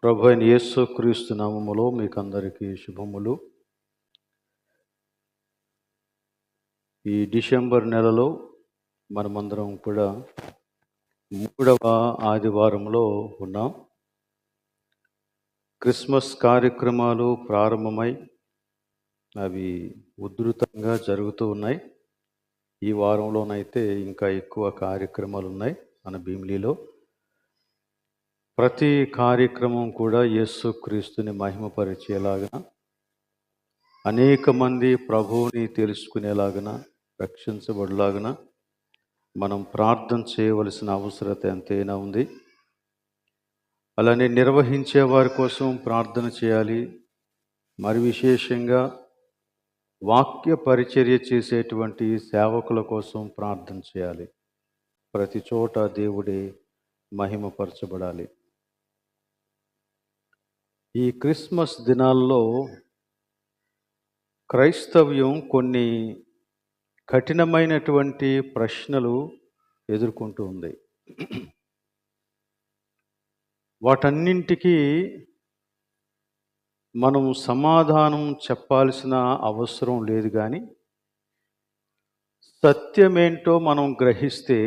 ప్రభు అయిన యేసు క్రీస్తు నామములో మీకు అందరికీ శుభములు. ఈ డిసెంబర్ నెలలో మనమందరం కూడా 3వ ఆదివారంలో ఉన్నాం. క్రిస్మస్ కార్యక్రమాలు ప్రారంభమై అవి ఉధృతంగా జరుగుతూ ఉన్నాయి. ఈ వారంలోనైతే ఇంకా ఎక్కువ కార్యక్రమాలు ఉన్నాయి మన భీమిలిలో. ప్రతి కార్యక్రమం కూడా యేసు క్రీస్తుని మహిమపరిచేలాగా, అనేక మంది ప్రభువుని తెలుసుకునేలాగన, రక్షించబడలాగన మనం ప్రార్థన చేయవలసిన అవసరత ఎంతైనా ఉంది. అలానే నిర్వహించే వారి కోసం ప్రార్థన చేయాలి. మరి విశేషంగా వాక్య పరిచర్య చేసేటువంటి సేవకుల కోసం ప్రార్థన చేయాలి. ప్రతి చోట దేవుడే మహిమపరచబడాలి. ఈ క్రిస్మస్ దినాల్లో క్రైస్తవ్యం కొన్ని కఠినమైనటువంటి ప్రశ్నలు ఎదుర్కొంటూ ఉంది. వాటన్నింటికీ మనం సమాధానం చెప్పాల్సిన అవసరం లేదు, కానీ సత్యమేంటో మనం గ్రహిస్తే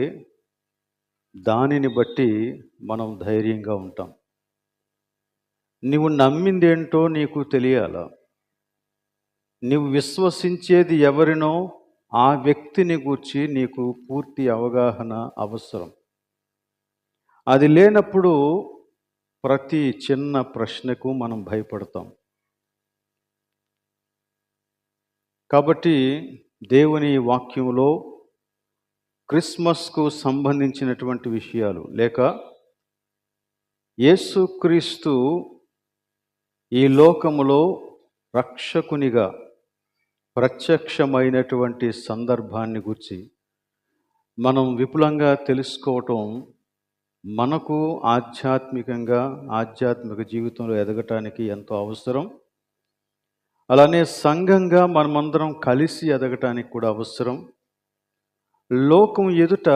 దానిని బట్టి మనం ధైర్యంగా ఉంటాం. నువ్వు నమ్మిందేంటో నీకు తెలియాలా? నువ్వు విశ్వసించేది ఎవరినో ఆ వ్యక్తిని గూర్చి నీకు పూర్తి అవగాహన అవసరం. అది లేనప్పుడు ప్రతి చిన్న ప్రశ్నకు మనం భయపడతాం. కాబట్టి దేవుని వాక్యంలో క్రిస్మస్కు సంబంధించినటువంటి విషయాలు, లేక యేసుక్రీస్తు ఈ లోకములో రక్షకునిగా ప్రత్యక్షమైనటువంటి సందర్భాన్ని గురించి మనం విపులంగా తెలుసుకోవటం మనకు ఆధ్యాత్మిక జీవితంలో ఎదగటానికి ఎంతో అవసరం. అలానే సంఘంగా మనమందరం కలిసి ఎదగటానికి కూడా అవసరం. లోకం ఎదుట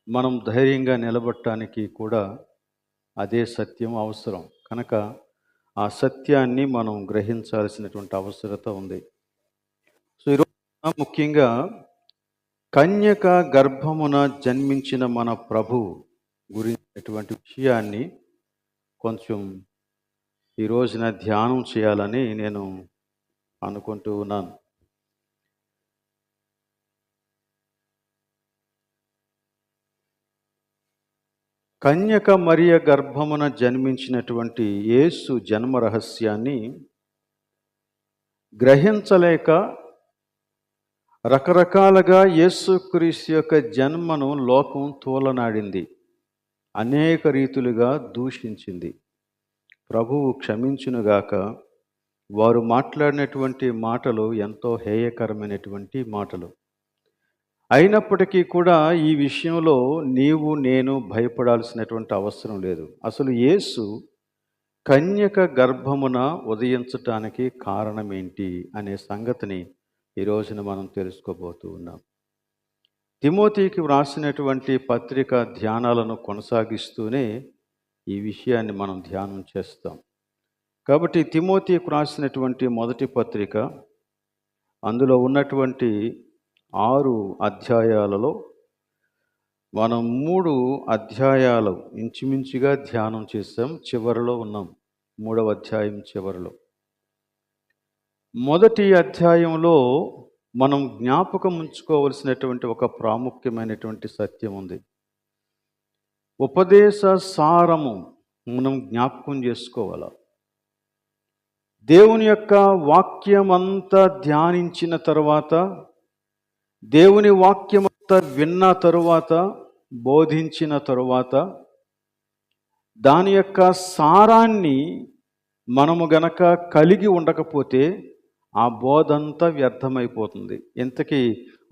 మనం ధైర్యంగా నిలబడటానికి కూడా అదే సత్యం అవసరం. కనుక ఆ సత్యాన్ని మనం గ్రహించాల్సినటువంటి అవసరత ఉంది. సో ఈరోజు ముఖ్యంగా కన్యక గర్భమున జన్మించిన మన ప్రభు గురించినటువంటి విషయాన్ని కొంచెం ఈ రోజున ధ్యానం చేయాలని నేను అనుకుంటూ ఉన్నాను. కన్యక మరియ గర్భమున జన్మించినటువంటి యేసు జన్మ రహస్యాన్ని గ్రహించలేక రకరకాలుగా యేసుక్రీస్తు యొక్క జన్మను లోకం తోలనాడింది, అనేక రీతులుగా దూషించింది. ప్రభువు క్షమించునుగాక. వారు మాట్లాడినటువంటి మాటలు ఎంతో హేయకరమైనటువంటి మాటలు. అయినప్పటికీ కూడా ఈ విషయంలో నీవు నేను భయపడాల్సినటువంటి అవసరం లేదు. అసలు యేసు కన్యక గర్భమున ఉదయించటానికి కారణం ఏంటి అనే సంగతిని ఈ రోజున మనం తెలుసుకోబోతూ ఉన్నాం. తిమోతికి వ్రాసినటువంటి పత్రిక ధ్యానాలను కొనసాగిస్తూనే ఈ విషయాన్ని మనం ధ్యానం చేస్తాం. కాబట్టి తిమోతికి వ్రాసినటువంటి మొదటి పత్రిక, అందులో ఉన్నటువంటి 6 అధ్యాయాలలో మనం 3 అధ్యాయాలు ఇంచుమించుగా ధ్యానం చేసాం. చివరిలో ఉన్నాం, 3వ అధ్యాయం చివరిలో. మొదటి అధ్యాయంలో మనం జ్ఞాపకం ఉంచుకోవలసినటువంటి ఒక ప్రాముఖ్యమైనటువంటి సత్యం ఉంది. ఉపదేశ సారము మనం జ్ఞాపకం చేసుకోవాలా. దేవుని యొక్క వాక్యం అంతా ధ్యానించిన తరువాత, దేవుని వాక్యమంతా విన్న తరువాత, బోధించిన తరువాత దాని యొక్క సారాన్ని మనము గనక కలిగి ఉండకపోతే ఆ బోధంతా వ్యర్థమైపోతుంది. ఇంతకీ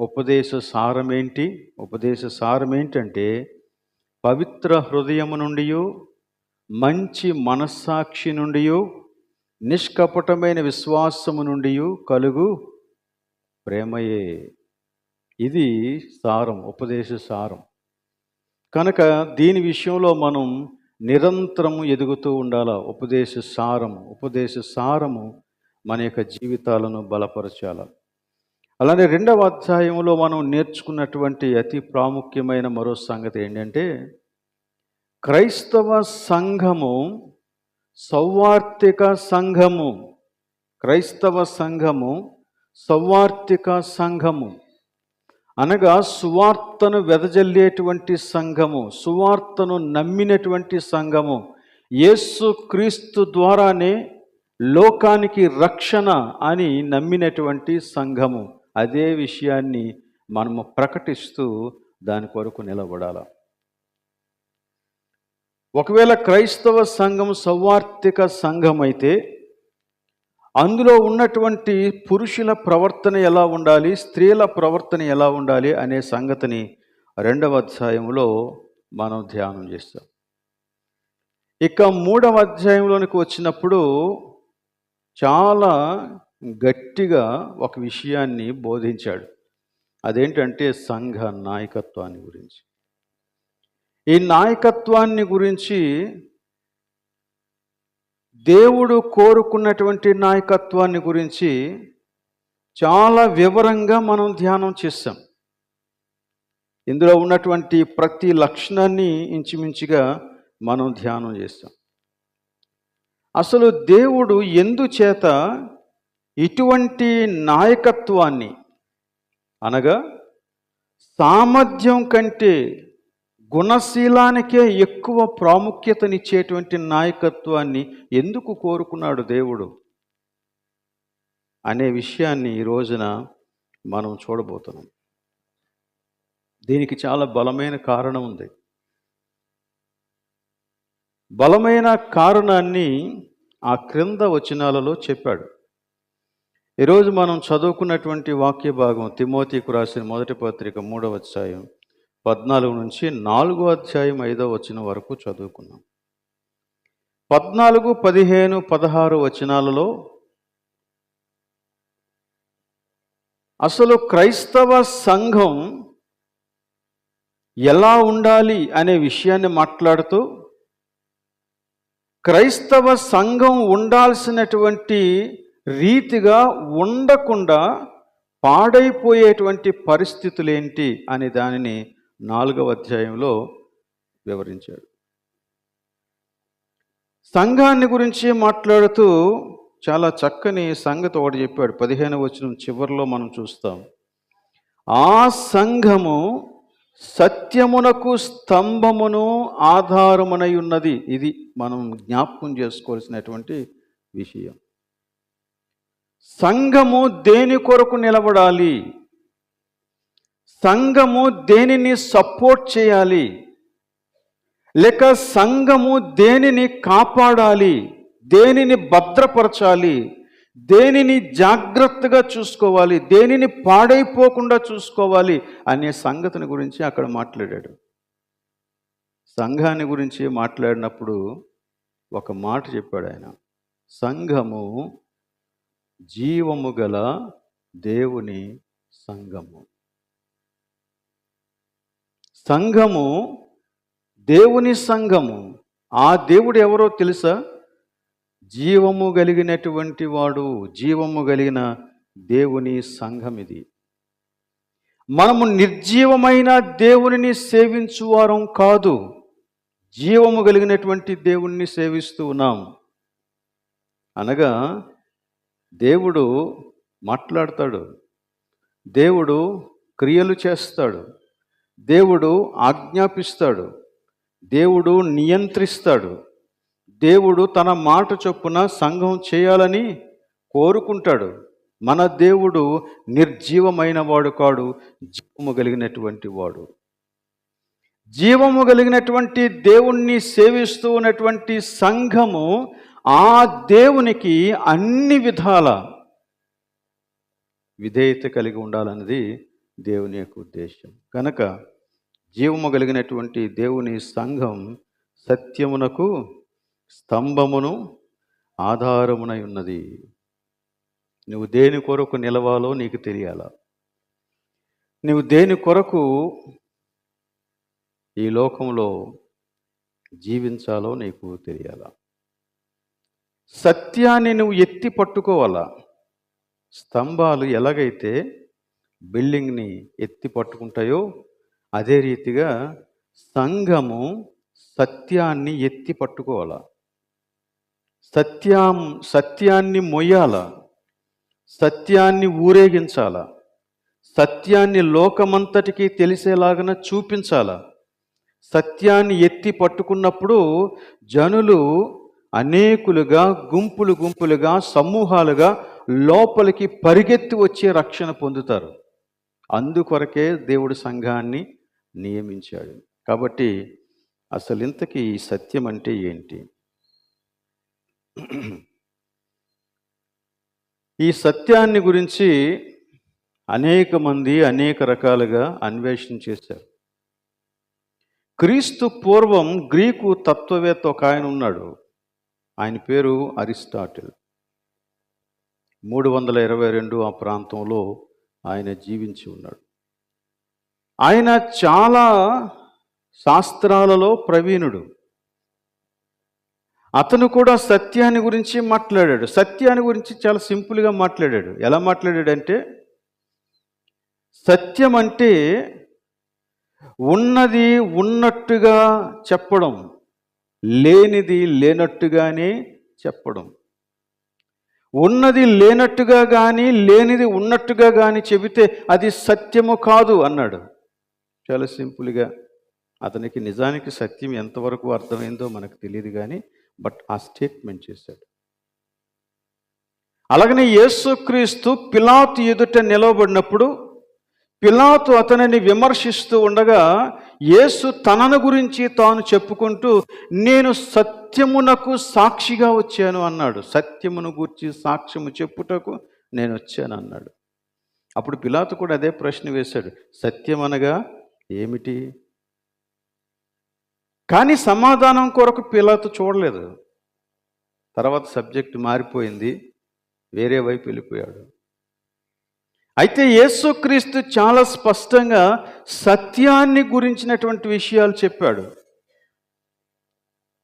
ఉపదేశ సారం ఏంటి? ఉపదేశ సారం ఏంటంటే, పవిత్ర హృదయము నుండి, మంచి మనస్సాక్షి నుండి, నిష్కపటమైన విశ్వాసము నుండి కలుగు ప్రేమయే. ఇది సారం, ఉపదేశ సారం. కనుక దీని విషయంలో మనం నిరంతరము ఎదుగుతూ ఉండాలా. ఉపదేశ సారము మన యొక్క జీవితాలను బలపరచాల. అలానే 2వ అధ్యాయంలో మనం నేర్చుకున్నటువంటి అతి ప్రాముఖ్యమైన మరో సంగతి ఏంటంటే, క్రైస్తవ సంఘము సౌవార్తిక సంఘము. క్రైస్తవ సంఘము సౌవార్తిక సంఘము అనగా సువార్తను వెదజల్లేటువంటి సంఘము, సువార్తను నమ్మినటువంటి సంఘము, యేసు క్రీస్తు ద్వారానే లోకానికి రక్షణ అని నమ్మినటువంటి సంఘము. అదే విషయాన్ని మనము ప్రకటిస్తూ దాని కొరకు నిలబడాలి. ఒకవేళ క్రైస్తవ సంఘం సౌవార్తిక సంఘం అయితే అందులో ఉన్నటువంటి పురుషుల ప్రవర్తన ఎలా ఉండాలి, స్త్రీల ప్రవర్తన ఎలా ఉండాలి అనే సంగతిని 2వ అధ్యాయంలో మనం ధ్యానం చేస్తాం. ఇక 3వ అధ్యాయంలోనికి వచ్చినప్పుడు చాలా గట్టిగా ఒక విషయాన్ని బోధించాడు. అదేంటంటే సంఘ నాయకత్వాన్ని గురించి. ఈ నాయకత్వాన్ని గురించి దేవుడు కోరుకున్నటువంటి నాయకత్వాన్ని గురించి చాలా వివరంగా మనం ధ్యానం చేస్తాం. ఇందులో ఉన్నటువంటి ప్రతి లక్షణాన్ని ఇంచుమించుగా మనం ధ్యానం చేస్తాం. అసలు దేవుడు ఎందుచేత ఇటువంటి నాయకత్వాన్ని అనగా సామర్థ్యం కంటే గుణశీలానికే ఎక్కువ ప్రాముఖ్యతనిచ్చేటువంటి నాయకత్వాన్ని ఎందుకు కోరుకున్నాడు దేవుడు అనే విషయాన్ని ఈ రోజున మనం చూడబోతున్నాం. దీనికి చాలా బలమైన కారణం ఉంది. బలమైన కారణాన్ని ఆ క్రింద వచనాలలో చెప్పాడు. ఈరోజు మనం చదువుకున్నటువంటి వాక్య భాగం తిమోతికి రాసిన మొదటి పత్రిక 3వ అధ్యాయం 14 నుంచి 4వ అధ్యాయం 5వ వచనం వరకు చదువుకున్నాం. 14, 15, 16 వచనాలలో అసలు క్రైస్తవ సంఘం ఎలా ఉండాలి అనే విషయాన్ని మాట్లాడుతూ, క్రైస్తవ సంఘం ఉండాల్సినటువంటి రీతిగా ఉండకుండా పాడైపోయేటువంటి పరిస్థితులు ఏంటి అనే దానిని 4వ అధ్యాయంలో వివరించాడు. సంఘాన్ని గురించి మాట్లాడుతూ చాలా చక్కని సంగతి ఒకటి చెప్పాడు. 15వ వచనం చివరిలో మనం చూస్తాం. ఆ సంఘము సత్యమునకు స్తంభమును ఆధారమునై ఉన్నది. ఇది మనం జ్ఞాపకం చేసుకోవాల్సినటువంటి విషయం. సంఘము దేని కొరకు నిలబడాలి, సంఘము దేనిని సపోర్ట్ చేయాలి, లేక సంఘము దేనిని కాపాడాలి, దేనిని భద్రపరచాలి, దేనిని జాగ్రత్తగా చూసుకోవాలి, దేనిని పాడైపోకుండా చూసుకోవాలి అనే సంగతిని గురించి అక్కడ మాట్లాడాడు. సంఘాన్ని గురించి మాట్లాడినప్పుడు ఒక మాట చెప్పాడు ఆయన. సంఘము జీవము గల దేవుని సంఘము. సంఘము దేవుని సంఘము. ఆ దేవుడు ఎవరో తెలుసా? జీవము కలిగినటువంటి వాడు, జీవము కలిగిన దేవుని సంఘం ఇది. మనము నిర్జీవమైన దేవునిని సేవించువారం కాదు, జీవము కలిగినటువంటి దేవుణ్ణి సేవిస్తూ ఉన్నాం. అనగా దేవుడు మాట్లాడతాడు, దేవుడు క్రియలు చేస్తాడు, దేవుడు ఆజ్ఞాపిస్తాడు, దేవుడు నియంత్రిస్తాడు, దేవుడు తన మాట చొప్పున సంఘం చేయాలని కోరుకుంటాడు. మన దేవుడు నిర్జీవమైన వాడు కాడు, జీవము కలిగినటువంటి వాడు. జీవము కలిగినటువంటి దేవుణ్ణి సేవిస్తూ ఉన్నటువంటి సంఘము ఆ దేవునికి అన్ని విధాల విధేయత కలిగి ఉండాలన్నది దేవుని యొక్క ఉద్దేశం. కనుక జీవము కలిగినటువంటి దేవుని సంఘం సత్యమునకు స్తంభమును ఆధారమునై ఉన్నది. నువ్వు దేని కొరకు నిలవాలో నీకు తెలియాలా. నువ్వు దేని కొరకు ఈ లోకంలో జీవించాలో నీకు తెలియాలా. సత్యాన్ని నువ్వు ఎత్తి పట్టుకోవాలా. స్తంభాలు ఎలాగైతే బిల్డింగ్ని ఎత్తి పట్టుకుంటాయో అదే రీతిగా సంఘము సత్యాన్ని ఎత్తి పట్టుకోవాలా. సత్యాన్ని మొయ్యాల, సత్యాన్ని ఊరేగించాల, సత్యాన్ని లోకమంతటికి తెలిసేలాగా చూపించాల. సత్యాన్ని ఎత్తి పట్టుకున్నప్పుడు జనులు అనేకులుగా, గుంపులుగా, సమూహాలుగా లోపలికి పరిగెత్తి వచ్చే రక్షణ పొందుతారు. అందుకొరకే దేవుడు సంఘాన్ని నియమించాడు. కాబట్టి అసలు ఇంతకీ ఈ సత్యం అంటే ఏంటి? ఈ సత్యాన్ని గురించి అనేక మంది అనేక రకాలుగా అన్వేషణ చేశారు. క్రీస్తు పూర్వం గ్రీకు తత్వవేత్త ఒక ఆయన ఉన్నాడు. ఆయన పేరు అరిస్టాటిల్. 322 ఆ ప్రాంతంలో ఆయన జీవించి ఉన్నాడు. ఆయన చాలా శాస్త్రాలలో ప్రవీణుడు. అతను కూడా సత్యాన్ని గురించి మాట్లాడాడు. సత్యాన్ని గురించి చాలా సింపుల్గా మాట్లాడాడు. ఎలా మాట్లాడాడంటే, సత్యం అంటే ఉన్నది ఉన్నట్టుగా చెప్పడం, లేనిది లేనట్టుగానే చెప్పడం. ఉన్నది లేనట్టుగా కానీ లేనిది ఉన్నట్టుగా కానీ చెబితే అది సత్యము కాదు అన్నాడు. చాలా సింపుల్గా. అతనికి నిజానికి సత్యం ఎంతవరకు అర్థమైందో మనకు తెలియదు కానీ బట్ ఆ స్టేట్మెంట్ చేశాడు. అలాగనే యేసుక్రీస్తు పిలాతు ఎదుట నిలవబడినప్పుడు పిలాతు అతనిని విమర్శిస్తూ ఉండగా యేసు తనను గురించి తాను చెప్పుకుంటూ, నేను సత్యమునకు సాక్షిగా వచ్చాను అన్నాడు. సత్యమును గూర్చి సాక్ష్యము చెప్పుటకు నేను వచ్చాను అన్నాడు. అప్పుడు పిలాతు కూడా అదే ప్రశ్న వేశాడు, సత్యం అనగా ఏమిటి? కానీ సమాధానం కొరకు పిలాతు చూడలేదు. తర్వాత సబ్జెక్ట్ మారిపోయింది, వేరే వైపు వెళ్ళిపోయాడు. అయితే యేసుక్రీస్తు చాలా స్పష్టంగా సత్యాన్ని గురించినటువంటి విషయాలు చెప్పాడు.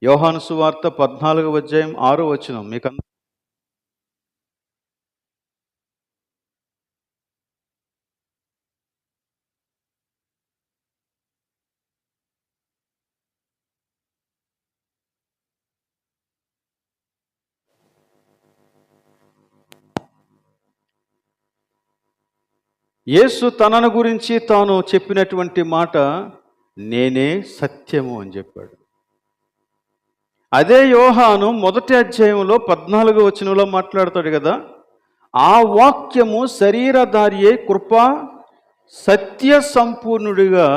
యోహాను సువార్త 14వ అధ్యాయం 6వ వచనం మీకు యేసు తనను గురించి తాను చెప్పినటువంటి మాట, నేనే సత్యము అని చెప్పాడు. అదే యోహాను 1వ అధ్యాయంలో 14వ వచనంలో మాట్లాడతాడు కదా, ఆ వాక్యము శరీరధారియే కృప సత్య సంపూర్ణుడిగా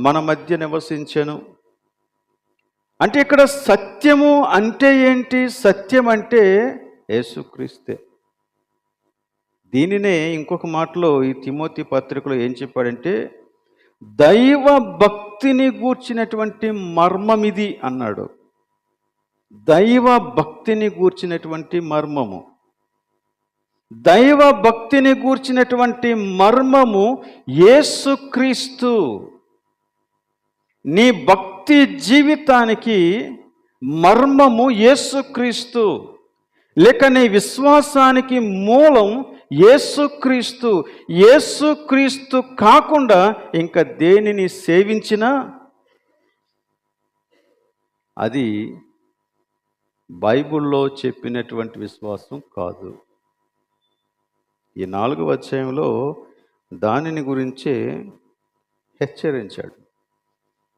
మన మధ్య నివసించెను. అంటే ఇక్కడ సత్యము అంటే ఏంటి? సత్యం అంటే యేసుక్రీస్తే. దీనినే ఇంకొక మాటలో ఈ తిమోతి పత్రికలో ఏం చెప్పాడంటే, దైవ భక్తిని గూర్చినటువంటి మర్మం ఇది అన్నాడు. దైవ భక్తిని గూర్చినటువంటి మర్మము, దైవ భక్తిని గూర్చినటువంటి మర్మము యేసుక్రీస్తు. నీ భక్తి జీవితానికి మర్మము యేసుక్రీస్తు, లేక నీ విశ్వాసానికి మూలం యేసుక్రీస్తు. యేసుక్రీస్తు కాకుండా ఇంకా దేనిని సేవించినా అది బైబిల్లో చెప్పినటువంటి విశ్వాసం కాదు. ఈ 4వ అధ్యాయంలో దానిని గురించే హెచ్చరించాడు.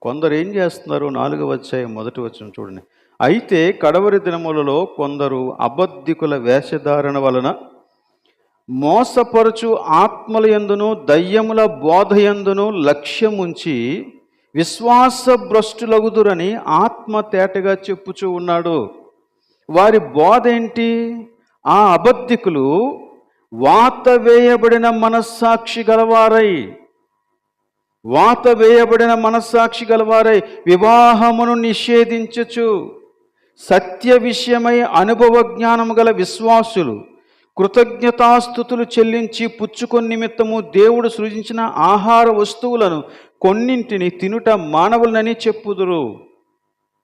కొందరు ఏం చేస్తున్నారు? 4వ అధ్యాయం 1వ వచనం చూడండి. అయితే కడవరి దినములలో కొందరు అబద్ధికుల వేషధారణ వలన మోసపరుచు ఆత్మల యందును దయ్యముల బోధయందును లక్ష్యముంచి విశ్వాస భ్రష్టులగుదురని ఆత్మ తేటగా చెప్పుచూ ఉన్నాడు. వారి బోధ ఏంటి? ఆ అబద్ధికులు వాత వేయబడిన మనస్సాక్షి గలవారై వివాహమును నిషేధించుచు సత్య విషయమై అనుభవ జ్ఞానము గల విశ్వాసులు కృతజ్ఞతాస్థుతులు చెల్లించి పుచ్చుకొని నిమిత్తము దేవుడు సృజించిన ఆహార వస్తువులను కొన్నింటిని తినుట మానవులనని చెప్పుదురు.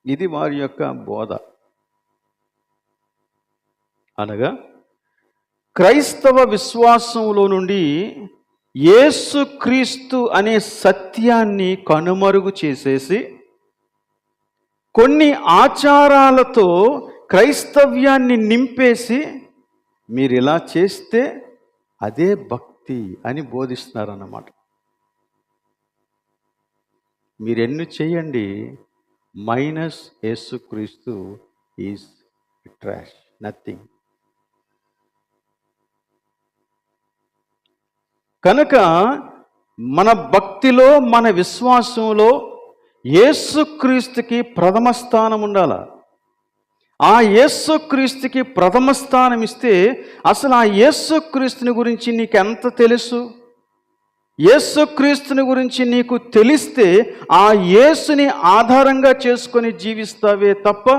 ఇది వారి యొక్క బోధ. అనగా క్రైస్తవ విశ్వాసంలో నుండి యేసుక్రీస్తు అనే సత్యాన్ని కనుమరుగు చేసేసి కొన్ని ఆచారాలతో క్రైస్తవ్యాన్ని నింపేసి మీరు ఇలా చేస్తే అదే భక్తి అని బోధిస్తున్నారన్నమాట. మీరెన్ని చేయండి, మైనస్ యేసుక్రీస్తు ఈజ్ ట్రాష్, నథింగ్. కనుక మన భక్తిలో, మన విశ్వాసంలో యేసుక్రీస్తుకి ప్రథమ స్థానం ఉండాల. ఆ యేసుక్రీస్తుకి ప్రథమ స్థానం ఇస్తే అసలు ఆ యేసుక్రీస్తుని గురించి నీకు ఎంత తెలుసు? యేసుక్రీస్తుని గురించి నీకు తెలిస్తే ఆ యేసుని ఆధారంగా చేసుకొని జీవిస్తావే తప్ప,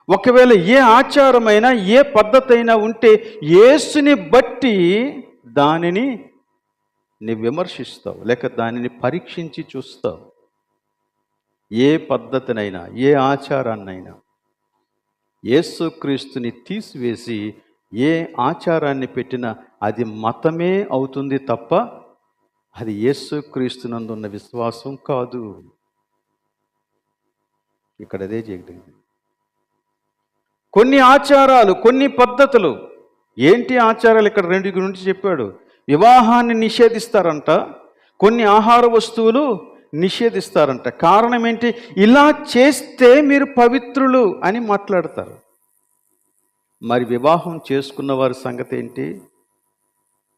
ఒకవేళ ఏ ఆచారమైనా ఏ పద్ధతి అయినా ఉంటే యేసుని బట్టి దానిని నీ విమర్శిస్తావు, లేక దానిని పరీక్షించి చూస్తావు. ఏ పద్ధతినైనా ఏ ఆచారాన్నైనా యేసుక్రీస్తుని తీసివేసి ఏ ఆచారాన్ని పెట్టినా అది మతమే అవుతుంది తప్ప అది యేసుక్రీస్తునందున్న విశ్వాసం కాదు. ఇక్కడ అదే జరిగింది. కొన్ని ఆచారాలు, కొన్ని పద్ధతులు. ఏంటి ఆచారాలు? ఇక్కడ రెండు గురించి చెప్పాడు. వివాహాన్ని నిషేధిస్తారంట, కొన్ని ఆహార వస్తువులు నిషేధిస్తారంట. కారణం ఏంటి? ఇలా చేస్తే మీరు పవిత్రులు అని మాట్లాడతారు. మరి వివాహం చేసుకున్న వారి సంగతి ఏంటి?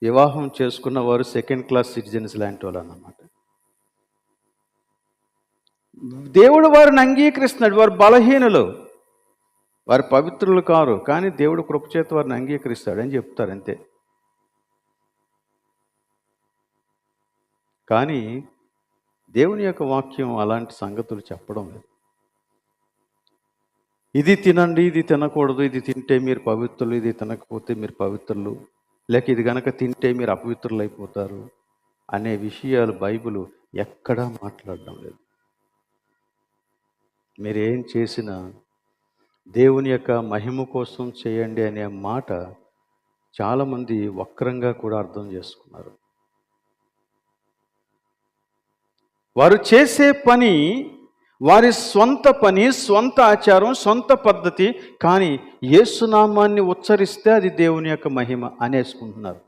వివాహం చేసుకున్న వారు సెకండ్ క్లాస్ సిటిజన్స్ లాంటి వాళ్ళు అన్నమాట. దేవుడు వారిని అంగీకరిస్తున్నాడు. వారు బలహీనులు, వారు పవిత్రులు కారు, కానీ దేవుడు కృపచేత వారిని అంగీకరిస్తాడు అని చెప్తారు అంతే. కానీ దేవుని యొక్క వాక్యం అలాంటి సంగతులు చెప్పడం లేదు. ఇది తినండి, ఇది తినకూడదు, ఇది తింటే మీరు పవిత్రులు, ఇది తినకపోతే మీరు పవిత్రులు, లేక ఇది కనుక తింటే మీరు అపవిత్రులు అయిపోతారు అనే విషయాలు బైబిల్ ఎక్కడా మాట్లాడడం లేదు. మీరేం చేసినా దేవుని యొక్క మహిమ కోసం చేయండి అనే మాట చాలామంది వక్రంగా కూడా అర్థం చేసుకున్నారు. వారు చేసే పని వారి స్వంత పని, స్వంత ఆచారం, సొంత పద్ధతి, కానీ యేసునామాన్ని ఉచ్చరిస్తే అది దేవుని యొక్క మహిమ అనేసుకుంటున్నారు.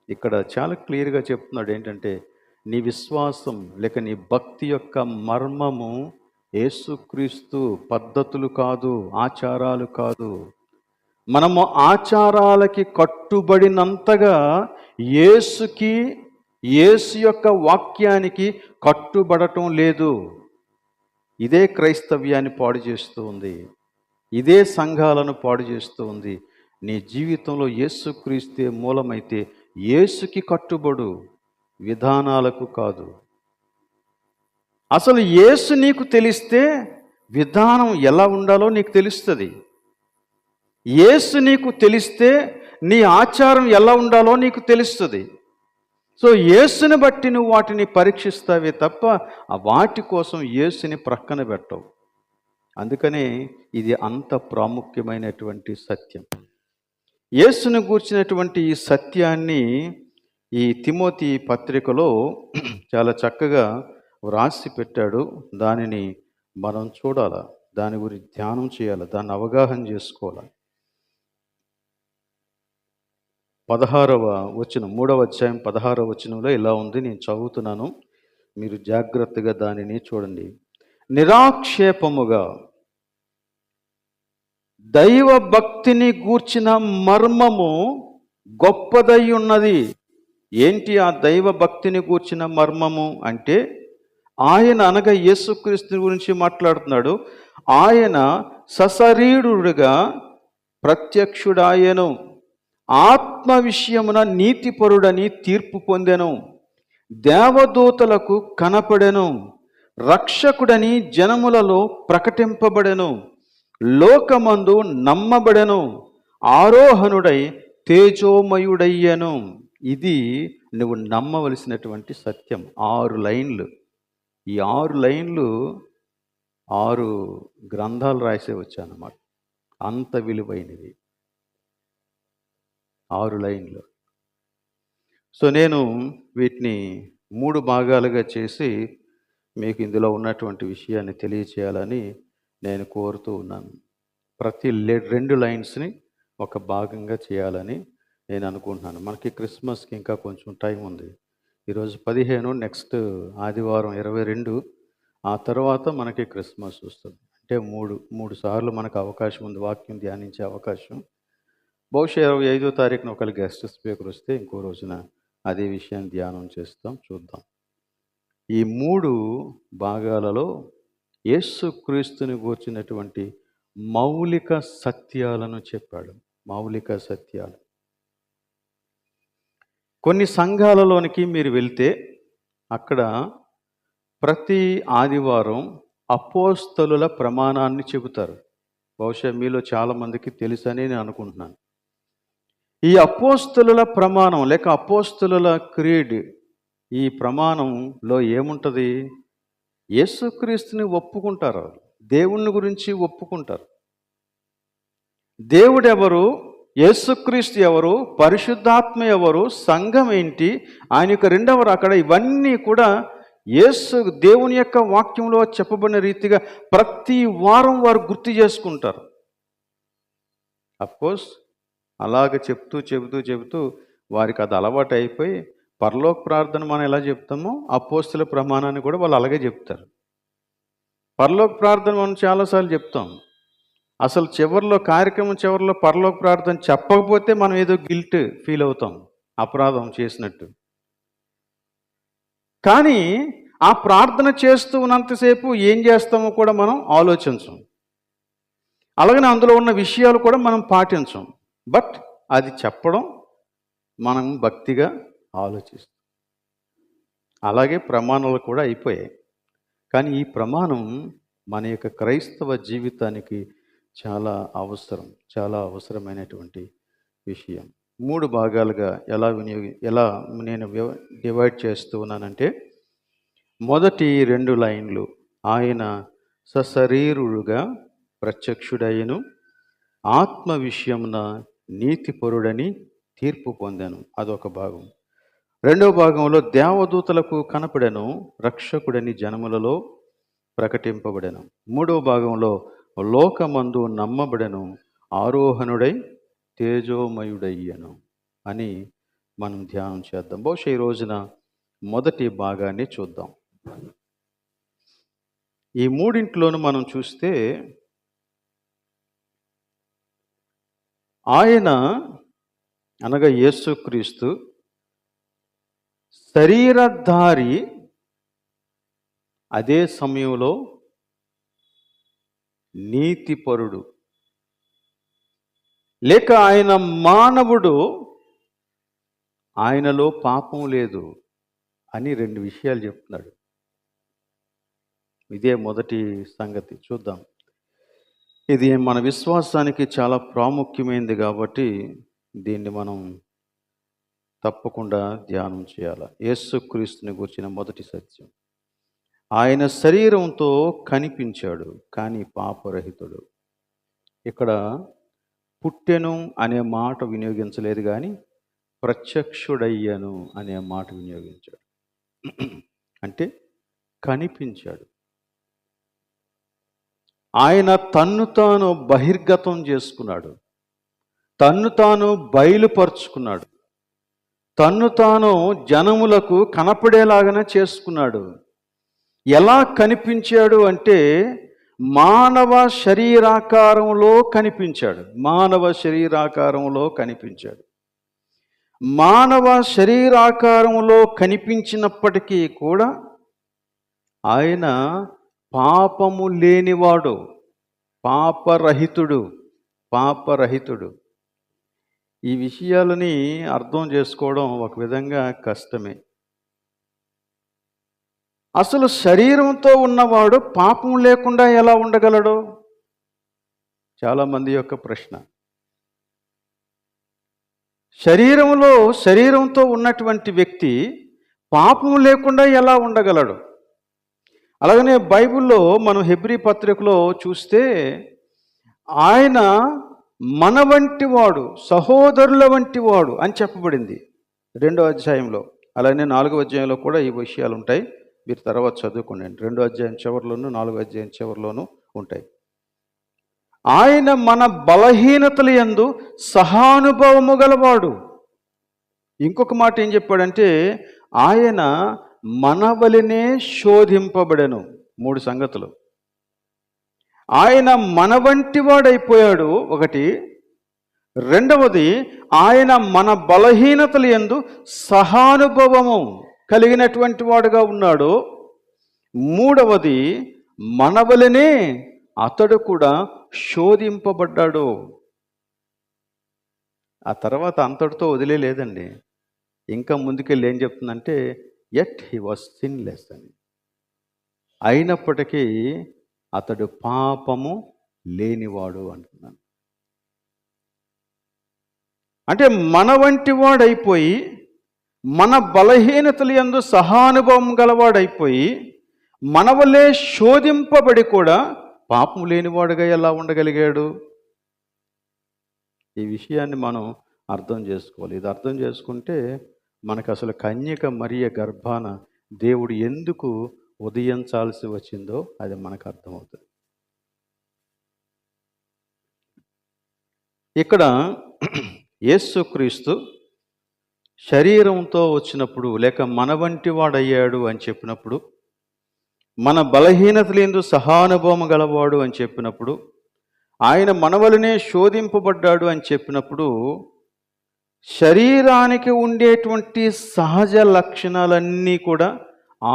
ఇక్కడ చాలా క్లియర్గా చెప్తున్నాడు ఏంటంటే, నీ విశ్వాసం లేక నీ భక్తి యొక్క మర్మము యేసుక్రీస్తు, పద్ధతులు కాదు, ఆచారాలు కాదు. మనము ఆచారాలకి కట్టుబడినంతగా యేసు యొక్క వాక్యానికి కట్టుబడటం లేదు. ఇదే క్రైస్తవ్యాన్ని పాడు చేస్తూ ఉంది, ఇదే సంఘాలను పాడు చేస్తూ ఉంది. నీ జీవితంలో యేసుక్రీస్తే మూలమైతే యేసుకి కట్టుబడు, విధానాలకు కాదు. అసలు యేసు నీకు తెలిస్తే విధానం ఎలా ఉండాలో నీకు తెలుస్తుంది. యేసు నీకు తెలిస్తే నీ ఆచారం ఎలా ఉండాలో నీకు తెలుస్తుంది. సో యేసుని బట్టి నువ్వు వాటిని పరీక్షిస్తావే తప్ప వాటి కోసం యేసుని ప్రక్కన పెట్టవు. అందుకనే ఇది అంత ప్రాముఖ్యమైనటువంటి సత్యం. యేసుని గూర్చినటువంటి ఈ సత్యాన్ని ఈ తిమోతి పత్రికలో చాలా చక్కగా వ్రాసి పెట్టాడు. దానిని మనం చూడాలి, దాని గురించి ధ్యానం చేయాలి, దాన్ని అవగాహన చేసుకోవాలి. 16వ వచనం, 3వ అధ్యాయం 16వ వచనంలో ఇలా ఉంది. నేను చదువుతున్నాను, మీరు జాగ్రత్తగా దానిని చూడండి. నిరాక్షేపముగా దైవ భక్తిని గూర్చిన మర్మము గొప్పదై ఉన్నది. ఏంటి ఆ దైవ భక్తిని గూర్చిన మర్మము అంటే, ఆయన అనగా యేసుక్రీస్తు గురించి మాట్లాడుతున్నాడు. ఆయన సశరీరుడుగా ప్రత్యక్షుడాయను, ఆత్మ విషయమున నీతిపరుడని తీర్పు పొందెను, దేవదూతలకు కనపడెను, రక్షకుడని జనములలో ప్రకటింపబడెను, లోకమందు నమ్మబడెను, ఆరోహణుడై తేజోమయుడయ్యను. ఇది నువ్వు నమ్మవలసినటువంటి సత్యం. 6 లైన్లు. ఈ 6 లైన్లు 6 గ్రంథాలు రాసే వచ్చానన్నమాట. అంత విలువైనవి 6 లైన్లు. సో నేను వీటిని 3 భాగాలుగా చేసి మీకు ఇందులో ఉన్నటువంటి విషయాన్ని తెలియచేయాలని నేను కోరుతూ ఉన్నాను. ప్రతి 2 లైన్స్ని ఒక భాగంగా చేయాలని నేను అనుకుంటున్నాను. మనకి క్రిస్మస్కి ఇంకా కొంచెం టైం ఉంది. ఈరోజు 15, నెక్స్ట్ ఆదివారం 22, ఆ తర్వాత మనకి క్రిస్మస్ వస్తుంది. అంటే మూడు సార్లు మనకు అవకాశం ఉంది వాక్యం ధ్యానించే అవకాశం. బహుశా 25వ తారీఖున ఒకవేళ గెస్ట్ స్పీకర్ వస్తే ఇంకో రోజున అదే విషయాన్ని ధ్యానం చేస్తాం, చూద్దాం. ఈ 3 భాగాలలో యేసుక్రీస్తుని గూర్చినటువంటి మౌలిక సత్యాలను చెప్పాడు. మౌలిక సత్యాలు. కొన్ని సంఘాలలోనికి మీరు వెళ్తే అక్కడ ప్రతి ఆదివారం అపోస్తలుల ప్రమాణాన్ని చెబుతారు. బహుశా మీలో చాలామందికి తెలుసని నేను అనుకుంటున్నాను. ఈ అపోస్తలుల ప్రమాణం లేక అపోస్తలుల క్రీడ్, ఈ ప్రమాణంలో ఏముంటుంది? యేసుక్రీస్తుని ఒప్పుకుంటారు, దేవుని గురించి ఒప్పుకుంటారు. దేవుడు ఎవరు, యేసుక్రీస్తు ఎవరు, పరిశుద్ధాత్మ ఎవరు, సంఘం ఏంటి, ఆయన యొక్క రెండవ రాకడ, ఇవన్నీ కూడా దేవుని యొక్క వాక్యంలో చెప్పబడిన రీతిగా ప్రతి వారం వారు గుర్తు చేసుకుంటారు. అఫ్కోర్స్ అలాగ చెబుతూ వారికి అది అలవాటు అయిపోయి పరలోక ప్రార్థన మనం ఎలా చెప్తామో అపోస్తల ప్రమాణాన్ని కూడా వాళ్ళు అలాగే చెప్తారు. పరలోక ప్రార్థన మనం చాలాసార్లు చెప్తాం. అసలు కార్యక్రమం చివరిలో పరలోక ప్రార్థన చెప్పకపోతే మనం ఏదో గిల్ట్ ఫీల్ అవుతాం, అపరాధం చేసినట్టు. కానీ ఆ ప్రార్థన చేస్తూ ఉన్నంతసేపు ఏం చేస్తామో కూడా మనం ఆలోచించం. అలాగనే అందులో ఉన్న విషయాలు కూడా మనం పాటించం. బట్ అది చెప్పడం మనం భక్తిగా ఆలోచిస్తాం. అలాగే ప్రమాణాలు కూడా అయిపోయాయి. కానీ ఈ ప్రమాణం మన యొక్క క్రైస్తవ జీవితానికి చాలా అవసరమైనటువంటి విషయం. 3 భాగాలుగా ఎలా నేను డివైడ్ చేస్తూ ఉన్నానంటే, మొదటి 2 లైన్లు, ఆయన సశరీరుడుగా ప్రత్యక్షుడయ్యను, ఆత్మ విషయమున నీతిపరుడని తీర్పు పొందాను, అదొక భాగం. రెండవ భాగంలో దేవదూతలకు కనపడెను, రక్షకుడని జనములలో ప్రకటింపబడెను. మూడవ భాగంలో లోకమందు నమ్మబడెను, ఆరోహణుడై తేజోమయుడయ్యను అని మనం ధ్యానం చేద్దాం. బహుశా ఈ రోజున మొదటి భాగాన్ని చూద్దాం. ఈ మూడింట్లోనూ మనం చూస్తే ఆయన అనగా యేసుక్రీస్తు శరీరధారి, అదే సమయంలో నీతిపరుడు. లేక ఆయన మానవుడు, ఆయనలో పాపం లేదు అని 2 విషయాలు చెప్తున్నాడు. ఇదే మొదటి సంగతి. చూద్దాం. ఇది మన విశ్వాసానికి చాలా ప్రాముఖ్యమైనది కాబట్టి దీన్ని మనం తప్పకుండా ధ్యానం చేయాలి. యేసుక్రీస్తుని గురించిన మొదటి సత్యం, ఆయన శరీరంతో కనిపించాడు కానీ పాపరహితుడు. ఇక్కడ పుట్టెను అనే మాట వినియోగించలేదు, కానీ ప్రత్యక్షుడయ్యను అనే మాట వినియోగించాడు. అంటే కనిపించాడు. ఆయన తన్ను తాను బహిర్గతం చేసుకున్నాడు, తన్ను తాను బయలుపరుచుకున్నాడు, తన్ను తాను జనములకు కనపడేలాగానే చేసుకున్నాడు. ఎలా కనిపించాడు అంటే మానవ శరీరాకారంలో కనిపించాడు. మానవ శరీరాకారంలో కనిపించాడు. మానవ శరీరాకారంలో కనిపించినప్పటికీ కూడా ఆయన పాపము లేనివాడు, పాపరహితుడు. ఈ విషయాలని అర్థం చేసుకోవడం ఒక విధంగా కష్టమే. అసలు శరీరంతో ఉన్నవాడు పాపం లేకుండా ఎలా ఉండగలడు? చాలామంది యొక్క ప్రశ్న. శరీరంతో ఉన్నటువంటి వ్యక్తి పాపం లేకుండా ఎలా ఉండగలడు? అలాగనే బైబిల్లో మనం హెబ్రీ పత్రికలో చూస్తే ఆయన మన వంటి వాడు, సహోదరుల వంటి వాడు అని చెప్పబడింది 2వ అధ్యాయంలో. అలానే 4వ అధ్యాయంలో కూడా ఈ విషయాలు ఉంటాయి. మీరు తర్వాత చదువుకోండి. 2వ అధ్యాయం చివరిలోను 4వ అధ్యాయం చివరిలోనూ ఉంటాయి. ఆయన మన బలహీనతల యందు సహానుభవము గలవాడు. ఇంకొక మాట ఏం చెప్పాడంటే ఆయన మన వలెనే శోధింపబడెను. 3 సంగతులు. ఆయన మన వంటి వాడైపోయాడు ఒకటి. రెండవది, ఆయన మన బలహీనతల యందు సహానుభవము కలిగినటువంటి వాడుగా ఉన్నాడు. మూడవది, మన వలెనే అతడు కూడా శోధింపబడ్డాడు. ఆ తర్వాత అంతటితో వదిలేలేదండి. ఇంకా ముందుకెళ్ళి ఏం చెప్తుందంటే యట్ హీ వాజ్ సిన్లెస్ అని. అయినప్పటికీ అతడు పాపము లేనివాడు అంటున్నాను. అంటే మన వంటి వాడైపోయి, మన బలహీనతల యందు సహానుభవం గలవాడైపోయి, మన వల్లే శోధింపబడి కూడా పాపం లేనివాడుగా ఎలా ఉండగలిగాడు? ఈ విషయాన్ని మనం అర్థం చేసుకోవాలి. ఇది అర్థం చేసుకుంటే మనకు అసలు కన్యక మరియ గర్భాన దేవుడు ఎందుకు ఉదయించాల్సి వచ్చిందో అది మనకు అర్థమవుతుంది. ఇక్కడ యేసుక్రీస్తు శరీరంతో వచ్చినప్పుడు, లేక మన వంటి వాడయ్యాడు అని చెప్పినప్పుడు, మన బలహీనతలందు సహానుభవం గలవాడు అని చెప్పినప్పుడు, ఆయన మన వలనే శోధింపబడ్డాడు అని చెప్పినప్పుడు, శరీరానికి ఉండేటువంటి సహజ లక్షణాలన్నీ కూడా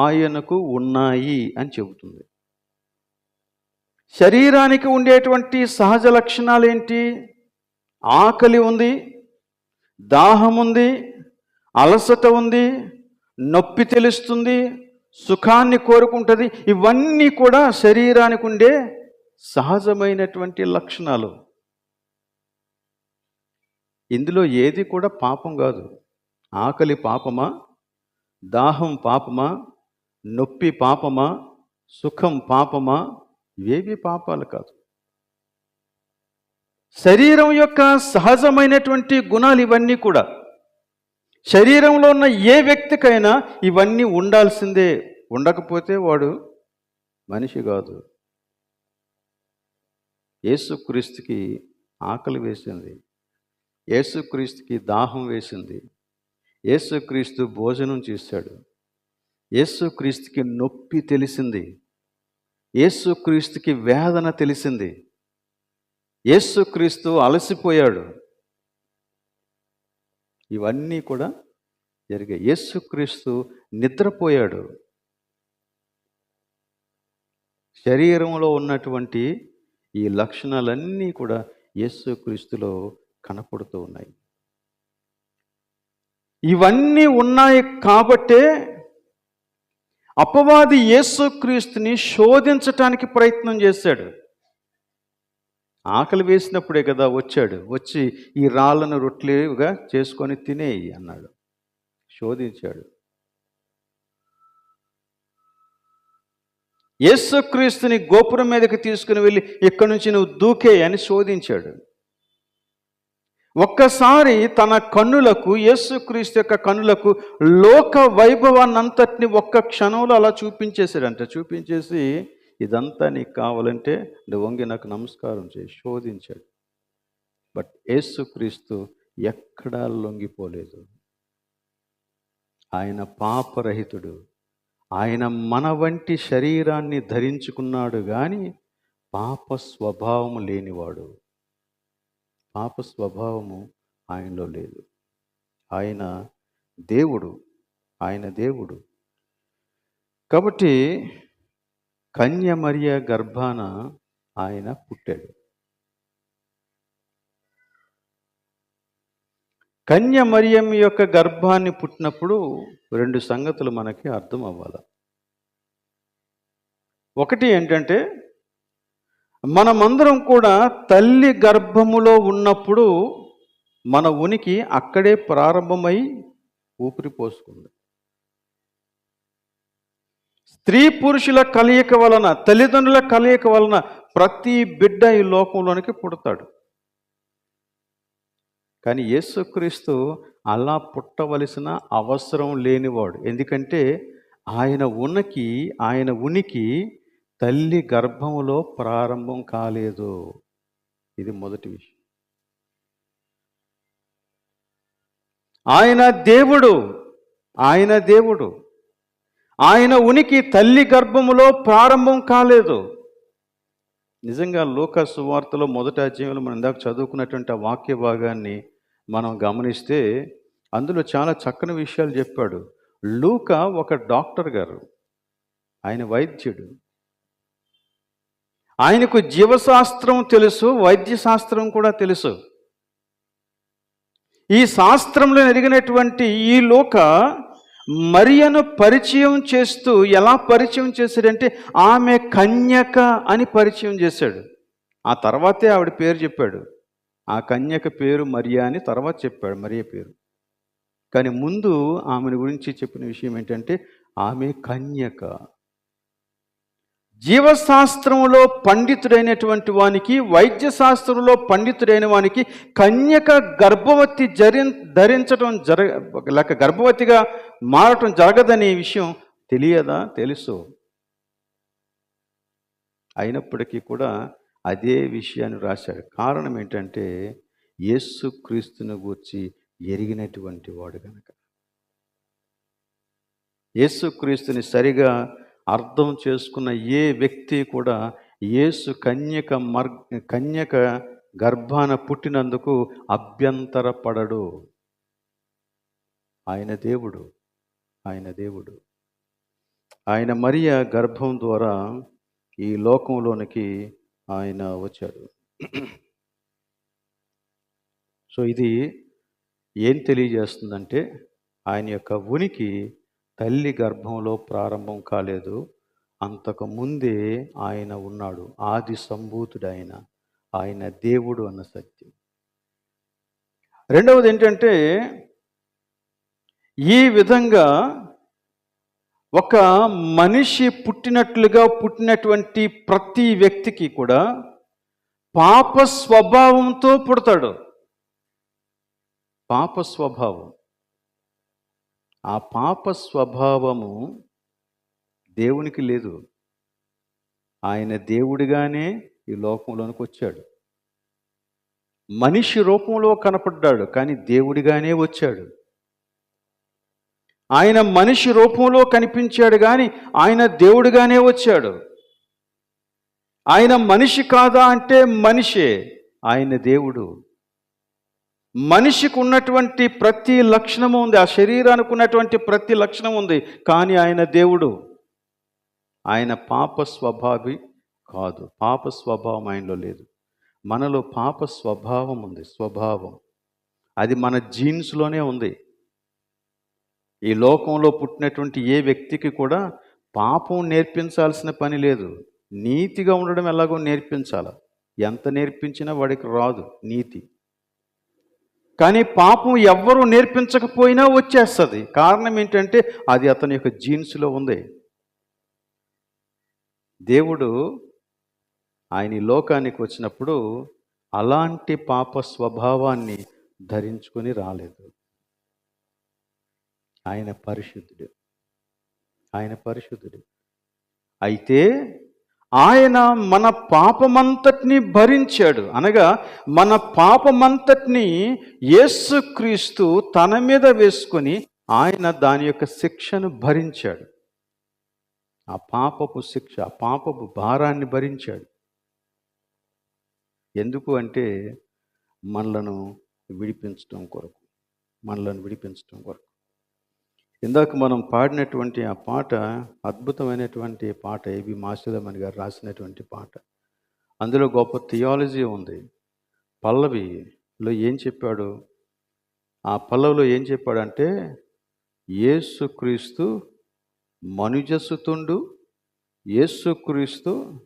ఆయనకు ఉన్నాయి అని చెబుతుంది. శరీరానికి ఉండేటువంటి సహజ లక్షణాలు ఏంటి? ఆకలి ఉంది, దాహం ఉంది, అలసట ఉంది, నొప్పి తెలుస్తుంది, సుఖాన్ని కోరుకుంటుంది. ఇవన్నీ కూడా శరీరానికి ఉండే సహజమైనటువంటి లక్షణాలు. ఇందులో ఏది కూడా పాపం కాదు. ఆకలి పాపమా? దాహం పాపమా? నొప్పి పాపమా? సుఖం పాపమా? ఇవేవి పాపాలు కాదు. శరీరం యొక్క సహజమైనటువంటి గుణాలు ఇవన్నీ కూడా. శరీరంలో ఉన్న ఏ వ్యక్తికైనా ఇవన్నీ ఉండాల్సిందే. ఉండకపోతే వాడు మనిషి కాదు. యేసుక్రీస్తుకి ఆకలి వేసింది, యేసుక్రీస్తుకి దాహం వేసింది, యేసుక్రీస్తు భోజనం చేశాడు, యేసుక్రీస్తుకి నొప్పి తెలిసింది, యేసుక్రీస్తుకి వేదన తెలిసింది, యేసుక్రీస్తు అలసిపోయాడు. ఇవన్నీ కూడా జరిగాయి. యేసుక్రీస్తు నిద్రపోయాడు. శరీరంలో ఉన్నటువంటి ఈ లక్షణాలన్నీ కూడా యేసుక్రీస్తులో కనపడుతూ ఉన్నాయి. ఇవన్నీ ఉన్నాయి కాబట్టే అపవాది యేసుక్రీస్తుని శోధించటానికి ప్రయత్నం చేశాడు. ఆకలి వేసినప్పుడే కదా వచ్చాడు. వచ్చి ఈ రాళ్ళను రొట్టెలుగా చేసుకొని తినేయి అన్నాడు. శోధించాడు. యేసుక్రీస్తుని గోపురం మీదకి తీసుకుని వెళ్ళి ఇక్కడి నుంచి నువ్వు దూకే అని శోధించాడు. ఒక్కసారి తన కన్నులకు, యేసుక్రీస్తు యొక్క కన్నులకు లోక వైభవాన్నంతటిని ఒక్క క్షణంలో అలా చూపించేశాడంట. చూపించేసి ఇదంతా నీకు కావాలంటే నువ్వు వంగి నాకు నమస్కారం చేయి శోధించాడు. బట్ యేసుక్రీస్తు ఎక్కడా లొంగిపోలేదు. ఆయన పాపరహితుడు. ఆయన మన వంటి శరీరాన్ని ధరించుకున్నాడు కానీ పాప స్వభావము లేనివాడు. పాప స్వభావము ఆయనలో లేదు. ఆయన దేవుడు. ఆయన దేవుడు. కాబట్టి కన్య మరియ గర్భాన ఆయన పుట్టాడు. కన్య మరియం యొక్క గర్భాన్ని పుట్టినప్పుడు 2 సంగతులు మనకి అర్థం అవ్వాలి. ఒకటి ఏంటంటే, మనమందరం కూడా తల్లి గర్భములో ఉన్నప్పుడు మన ఉనికి అక్కడే ప్రారంభమై ఊపిరి పోసుకుంది. స్త్రీ పురుషుల కలయిక వలన, తల్లిదండ్రుల కలయిక వలన ప్రతి బిడ్డ ఈ లోకంలోనికి పుడతాడు. కానీ యేసుక్రీస్తు అలా పుట్టవలసిన అవసరం లేనివాడు. ఎందుకంటే ఆయన ఉనికి తల్లి గర్భములో ప్రారంభం కాలేదు. ఇది మొదటి విషయం. ఆయన దేవుడు. ఆయన ఉనికి తల్లి గర్భములో ప్రారంభం కాలేదు. నిజంగా లూకా సువార్తలో మొదటి అధ్యాయంలో మనం ఇందాక చదువుకున్నటువంటి ఆ వాక్య భాగాన్ని మనం గమనిస్తే అందులో చాలా చక్కని విషయాలు చెప్పాడు. లూకా ఒక డాక్టర్ గారు, ఆయన వైద్యుడు. ఆయనకు జీవశాస్త్రం తెలుసు, వైద్య శాస్త్రం కూడా తెలుసు. ఈ శాస్త్రంలో ఎదిగినటువంటి ఈ లూకా మరియను పరిచయం చేస్తూ ఎలా పరిచయం చేశాడంటే ఆమె కన్యక అని పరిచయం చేశాడు. ఆ తర్వాతే ఆవిడ పేరు చెప్పాడు. ఆ కన్యక పేరు మరియా అని తర్వాత చెప్పాడు, మరియ పేరు. కానీ ముందు ఆమెను గురించి చెప్పిన విషయం ఏంటంటే ఆమె కన్యక. జీవశాస్త్రంలో పండితుడైనటువంటి వానికి, వైద్య శాస్త్రంలో పండితుడైన వానికి కన్యక గర్భవతి ధరించడం లేక గర్భవతిగా మారటం జరగదనే విషయం తెలియదా? తెలుసు. అయినప్పటికీ కూడా అదే విషయాన్ని రాశాడు. కారణం ఏంటంటే యేసుక్రీస్తుని గూర్చి ఎరిగినటువంటి వాడు కనుక. యేసుక్రీస్తుని సరిగా అర్థం చేసుకున్న ఏ వ్యక్తి కూడా యేసు కన్యక గర్భాన పుట్టినందుకు అభ్యంతరపడడు. ఆయన దేవుడు. ఆయన మరియ గర్భం ద్వారా ఈ లోకంలోనికి ఆయన వచ్చాడు. సో ఇది ఏం తెలియజేస్తుందంటే ఆయన యొక్క ఉనికి తల్లి గర్భంలో ప్రారంభం కాలేదు, అంతకు ముందే ఆయన ఉన్నాడు. ఆది సంభూతుడైన ఆయన దేవుడు అన్న సత్యం. రెండవది ఏంటంటే ఈ విధంగా ఒక మనిషి పుట్టినటువంటి ప్రతి వ్యక్తికి కూడా పాప స్వభావంతో పుడతాడు. పాప స్వభావం. ఆ పాప స్వభావము దేవునికి లేదు. ఆయన దేవుడిగానే ఈ లోకంలోనికి వచ్చాడు. మనిషి రూపంలో కనపడ్డాడు, కానీ దేవుడిగానే వచ్చాడు. ఆయన మనిషి రూపంలో కనిపించాడు, కానీ ఆయన దేవుడిగానే వచ్చాడు. ఆయన మనిషి కాదా అంటే మనిషే, ఆయన దేవుడు. మనిషికి ఉన్నటువంటి ప్రతి లక్షణము ఉంది, ఆ శరీరానికి ఉన్నటువంటి ప్రతి లక్షణం ఉంది, కానీ ఆయన దేవుడు. ఆయన పాప స్వభావి కాదు. పాప స్వభావం ఆయనలో లేదు. మనలో పాప స్వభావం ఉంది. స్వభావం అది మన జీన్స్లోనే ఉంది. ఈ లోకంలో పుట్టినటువంటి ఏ వ్యక్తికి కూడా పాపం నేర్పించాల్సిన పని లేదు. నీతిగా ఉండడం ఎలాగో నేర్పించాలి. ఎంత నేర్పించినా వాడికి రాదు నీతి. కానీ పాపం ఎవ్వరూ నేర్పించకపోయినా వచ్చేస్తుంది. కారణం ఏంటంటే అది అతని యొక్క జీన్స్లో ఉంది. దేవుడు ఆయన ఈ లోకానికి వచ్చినప్పుడు అలాంటి పాప స్వభావాన్ని ధరించుకొని రాలేదు. ఆయన పరిశుద్ధుడు. అయితే ఆయన మన పాపమంతటిని భరించాడు. అనగా మన పాపమంతటిని యేసుక్రీస్తు తన మీద వేసుకొని ఆయన దాని యొక్క శిక్షను భరించాడు. ఆ పాపపు శిక్ష, ఆ పాపపు భారాన్ని భరించాడు. ఎందుకు అంటే మనలను విడిపించడం కొరకు. ఇందాక మనం పాడినటువంటి ఆ పాట అద్భుతమైనటువంటి పాట. ఏబి మాసిలమణి గారు రాసినటువంటి పాట. అందులో గొప్ప థియాలజీ ఉంది. పల్లవిలో ఏం చెప్పాడు? ఆ పల్లవిలో ఏం చెప్పాడంటే యేసుక్రీస్తు మనుజసుతుండు, యేసుక్రీస్తు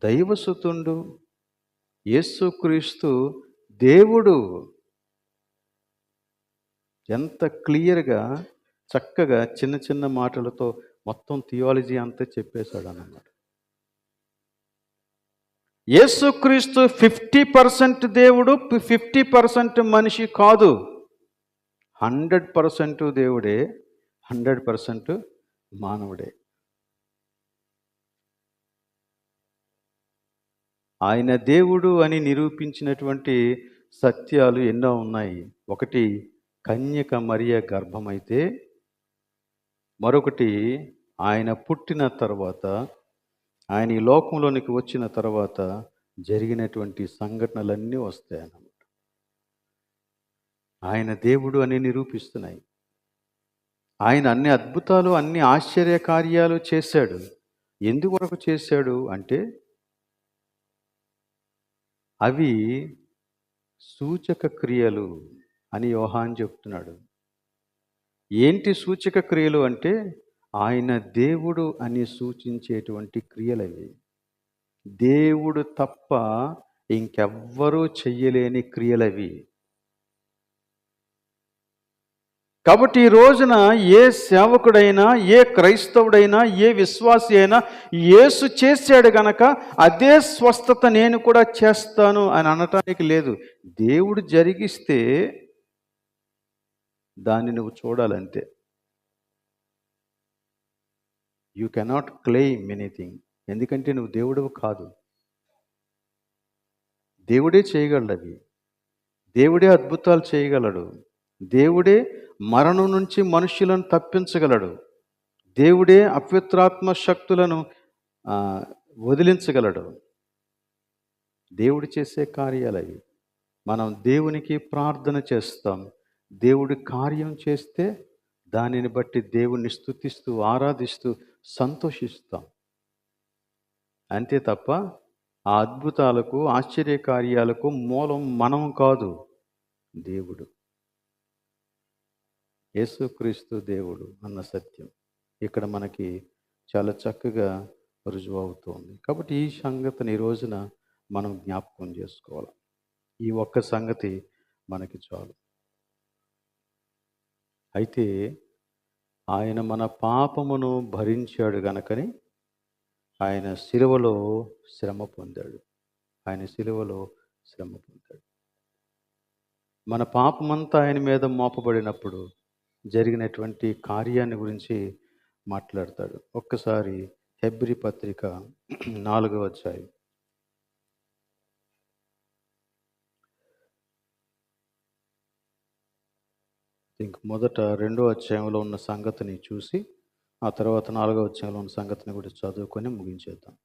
దైవసుతుండు, యేసుక్రీస్తు దేవుడు. ఎంత క్లియర్గా చక్కగా చిన్న చిన్న మాటలతో మొత్తం థియాలజీ అంతా చెప్పేశాడు అన్నమాట. యేసుక్రీస్తు 50% దేవుడు, 50% మనిషి కాదు. 100% దేవుడే, 100% మానవుడే. ఆయన దేవుడు అని నిరూపించినటువంటి సత్యాలు ఎన్నో ఉన్నాయి. ఒకటి, కన్యక మరియ గర్భమైతే, మరొకటి ఆయన పుట్టిన తర్వాత, ఆయన ఈ లోకంలోనికి వచ్చిన తర్వాత జరిగినటువంటి సంఘటనలన్నీ వస్తాయన్నమాట. ఆయన దేవుడు అని నిరూపిస్తున్నాయి. ఆయన అన్ని అద్భుతాలు, అన్ని ఆశ్చర్య కార్యాలు చేశాడు. ఎందుకొరకు చేశాడు అంటే, అవి సూచక క్రియలు అని యోహాను చెప్తున్నాడు. ఏంటి సూచక క్రియలు అంటే, ఆయన దేవుడు అని సూచించేటువంటి క్రియలవి. దేవుడు తప్ప ఇంకెవ్వరూ చెయ్యలేని క్రియలవి. కాబట్టి ఈ రోజున ఏ సేవకుడైనా, ఏ క్రైస్తవుడైనా, ఏ విశ్వాసి అయినా యేసు చేశాడు గనక అదే స్వస్థత నేను కూడా చేస్తాను అని అనటానికి లేదు. దేవుడు జరిగిస్తే దాన్ని నువ్వు చూడాలంతే. You cannot claim anything. ఎందుకంటే నువ్వు దేవుడు కాదు. దేవుడే చేయగలడు అవి. దేవుడే అద్భుతాలు చేయగలడు. దేవుడే మరణం నుంచి మనుష్యులను తప్పించగలడు. దేవుడే అపవిత్రాత్మ శక్తులను వదిలించగలడు. దేవుడు చేసే కార్యాలు అవి. మనం దేవునికి ప్రార్థన చేస్తాం. దేవుడి కార్యం చేస్తే దానిని బట్టి దేవుణ్ణి స్తుతిస్తూ, ఆరాధిస్తూ, సంతోషిస్తాం. అంతే తప్ప ఆ అద్భుతాలకు, ఆశ్చర్య కార్యాలకు మూలం మనం కాదు, దేవుడు. యేసుక్రీస్తు దేవుడు అన్న సత్యం ఇక్కడ మనకి చాలా చక్కగా రుజువు అవుతుంది. కాబట్టి ఈ సంగతిని ఈ రోజున మనం జ్ఞాపకం చేసుకోవాలి. ఈ ఒక్క సంగతి మనకి చాలు. అయితే ఆయన మన పాపమును భరించాడు గనకని ఆయన శిలువలో శ్రమ పొందాడు. ఆయన శిలువలో శ్రమ పొందాడు. మన పాపమంతా ఆయన మీద మోపబడినప్పుడు జరిగినటువంటి కార్యాన్ని గురించి మాట్లాడతాడు. ఒక్కసారి హెబ్రీ పత్రిక 4వ అధ్యాయం మొదట 2వ అధ్యాయంలో ఉన్న సంగతిని చూసి ఆ తర్వాత 4వ అధ్యాయంలో ఉన్న సంగతిని కూడా చదువుకొని ముగించేద్దాం.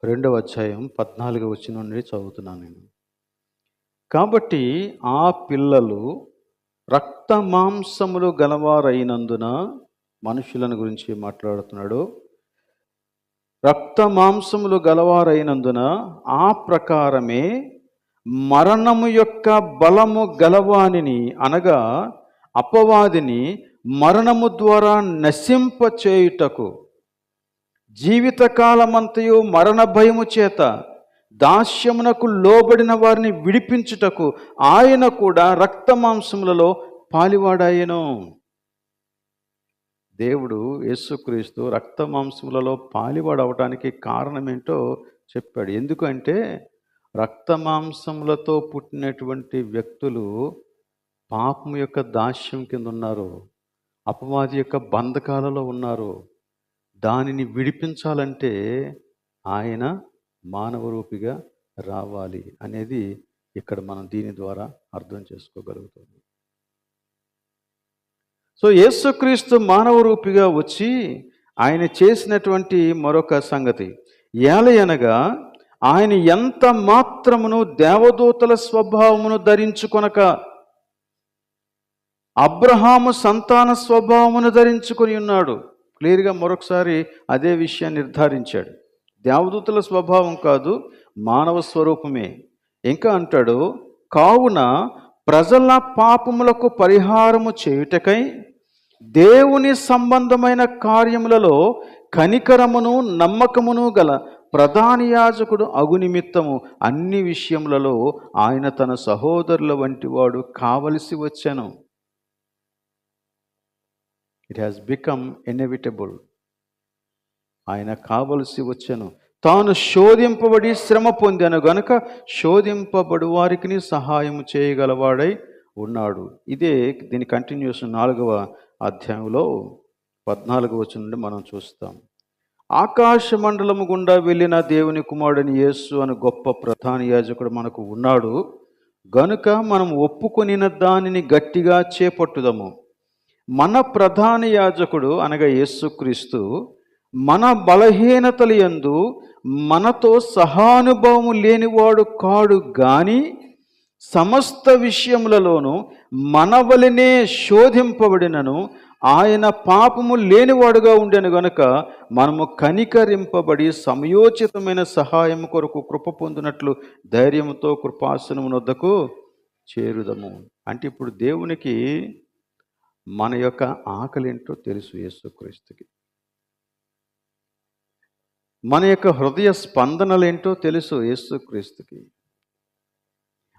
2వ అధ్యాయం 14వ వచనం నుండి చదువుతున్నాను నేను. కాబట్టి ఆ పిల్లలు రక్త మాంసములు గలవారైనందున, మనుషులను గురించి మాట్లాడుతున్నాడు. రక్త మాంసములు గలవారైనందున ఆ ప్రకారమే మరణము యొక్క బలము గలవానిని, అనగా అపవాదిని మరణము ద్వారా నశింపచేయుటకు, జీవితకాలమంతయు మరణ భయము చేత దాస్యమునకు లోబడిన వారిని విడిపించుటకు ఆయన కూడా రక్త మాంసములలో పాలివాడాయను. దేవుడు యేసుక్రీస్తు రక్త మాంసములలో పాలివాడవటానికి కారణం ఏంటో చెప్పాడు. ఎందుకంటే రక్త మాంసములతో పుట్టినటువంటి వ్యక్తులు పాపం యొక్క దాస్యం కింద ఉన్నారు, అపవాది యొక్క బంధకాలలో ఉన్నారు. దానిని విడిపించాలంటే ఆయన మానవ రూపిగా రావాలి అనేది ఇక్కడ మనం దీని ద్వారా అర్థం చేసుకోగలుగుతుంది. సో యేసుక్రీస్తు మానవ రూపిగా వచ్చి ఆయన చేసినటువంటి మరొక సంగతి ఏలయనగా, ఆయన ఎంత మాత్రమును దేవదూతల స్వభావమును ధరించుకొనక అబ్రహాము సంతాన స్వభావమును ధరించుకొని ఉన్నాడు. క్లియర్గా మరొకసారి అదే విషయాన్ని నిర్ధారించాడు. దేవదూతల స్వభావం కాదు, మానవ స్వరూపమే. ఇంకా అంటాడు, కావున ప్రజల పాపములకు పరిహారము చేయుటకై దేవుని సంబంధమైన కార్యములలో కనికరమును నమ్మకమును గల ప్రధాన యాజకుడు అగు నిమిత్తము అన్ని విషయములలో ఆయన తన సహోదరుల వంటి వాడు కావలసి వచ్చెను. It has become inevitable. ఆయన కావలసి వచ్చెను. తాను శోధింపబడి శ్రమ పొందాను గనుక శోధింపబడు వారికి సహాయం చేయగలవాడై ఉన్నాడు. ఇదే దీని కంటిన్యూషన్ 4వ అధ్యాయంలో 14వ వచనం నుండి మనం చూస్తాం. ఆకాశ మండలము గుండా వెళ్ళిన దేవుని కుమారుడని యేసు అని గొప్ప ప్రధాన యాజకుడు మనకు ఉన్నాడు గనుక మనం ఒప్పుకొనిన దానిని గట్టిగా చేపట్టుదము. మన ప్రధాన యాజకుడు అనగా యేసుక్రీస్తు మన బలహీనతల యందు మనతో సహానుభవము లేనివాడు కాడు గాని సమస్త విషయములలోనూ మన వలనే శోధింపబడినను ఆయన పాపము లేనివాడుగా ఉండెను గనుక మనము కనికరింపబడి సమయోచితమైన సహాయం కొరకు కృప పొందినట్లు ధైర్యంతో కృపాసనము వద్దకు చేరుదము. అంటే ఇప్పుడు దేవునికి మన యొక్క ఆకలి ఏంటో తెలుసు. యేసుక్రీస్తుకి మన యొక్క హృదయ స్పందనలేంటో తెలుసు. యేసుక్రీస్తుకి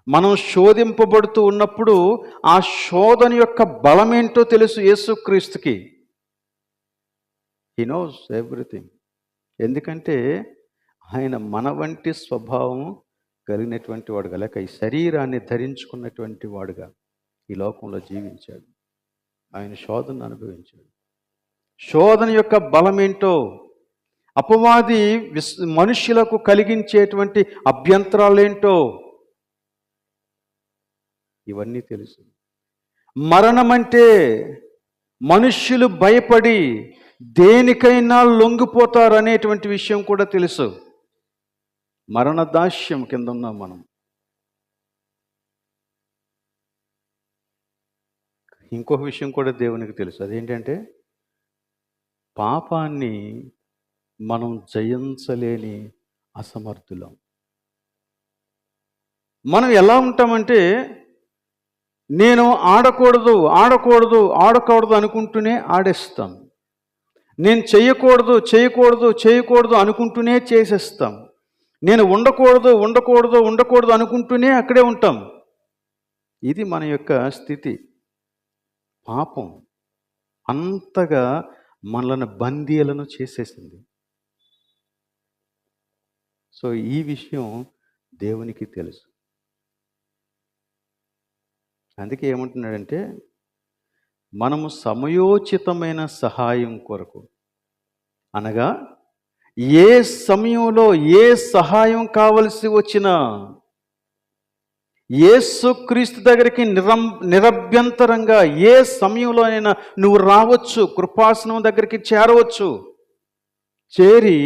మనం శోధింపబడుతూ ఉన్నప్పుడు ఆ శోధన యొక్క బలమేంటో తెలుసు. యేసుక్రీస్తుకి హీ నోస్ ఎవ్రీథింగ్. ఎందుకంటే ఆయన మన వంటి స్వభావం కలిగినటువంటి వాడుగా, లేక ఈ శరీరాన్ని ధరించుకున్నటువంటి వాడుగా ఈ లోకంలో జీవించాడు. ఆయన శోధన అనుభవించాడు. శోధన యొక్క బలమేంటో, అపవాది మనుష్యులకు కలిగించేటువంటి అభ్యంతరాలేంటో ఇవన్నీ తెలుసు. మరణం అంటే మనుష్యులు భయపడి దేనికైనా లొంగిపోతారు అనేటువంటి విషయం కూడా తెలుసు. మరణదాస్యం కింద ఉన్నాం మనం. ఇంకొక విషయం కూడా దేవునికి తెలుసు. అదేంటంటే పాపాన్ని మనం జయించలేని అసమర్థులం. మనం ఎలా ఉంటామంటే నేను ఆడకూడదు అనుకుంటూనే ఆడేస్తాం. నేను చేయకూడదు అనుకుంటూనే చేసేస్తాం. నేను ఉండకూడదు అనుకుంటూనే అక్కడే ఉంటాం. ఇది మన యొక్క స్థితి. పాపం అంతగా మనల్ని బందీలను చేసేసింది. సో ఈ విషయం దేవునికి తెలుసు. అందుకే ఏమంటున్నాడంటే మనము సమయోచితమైన సహాయం కొరకు, అనగా ఏ సమయంలో ఏ సహాయం కావలసి వచ్చినా యేసుక్రీస్తు దగ్గరికి నిరభ్యంతరంగా ఏ సమయంలో అయినా నువ్వు రావచ్చు, కృపాసనం దగ్గరికి చేరవచ్చు. చేరి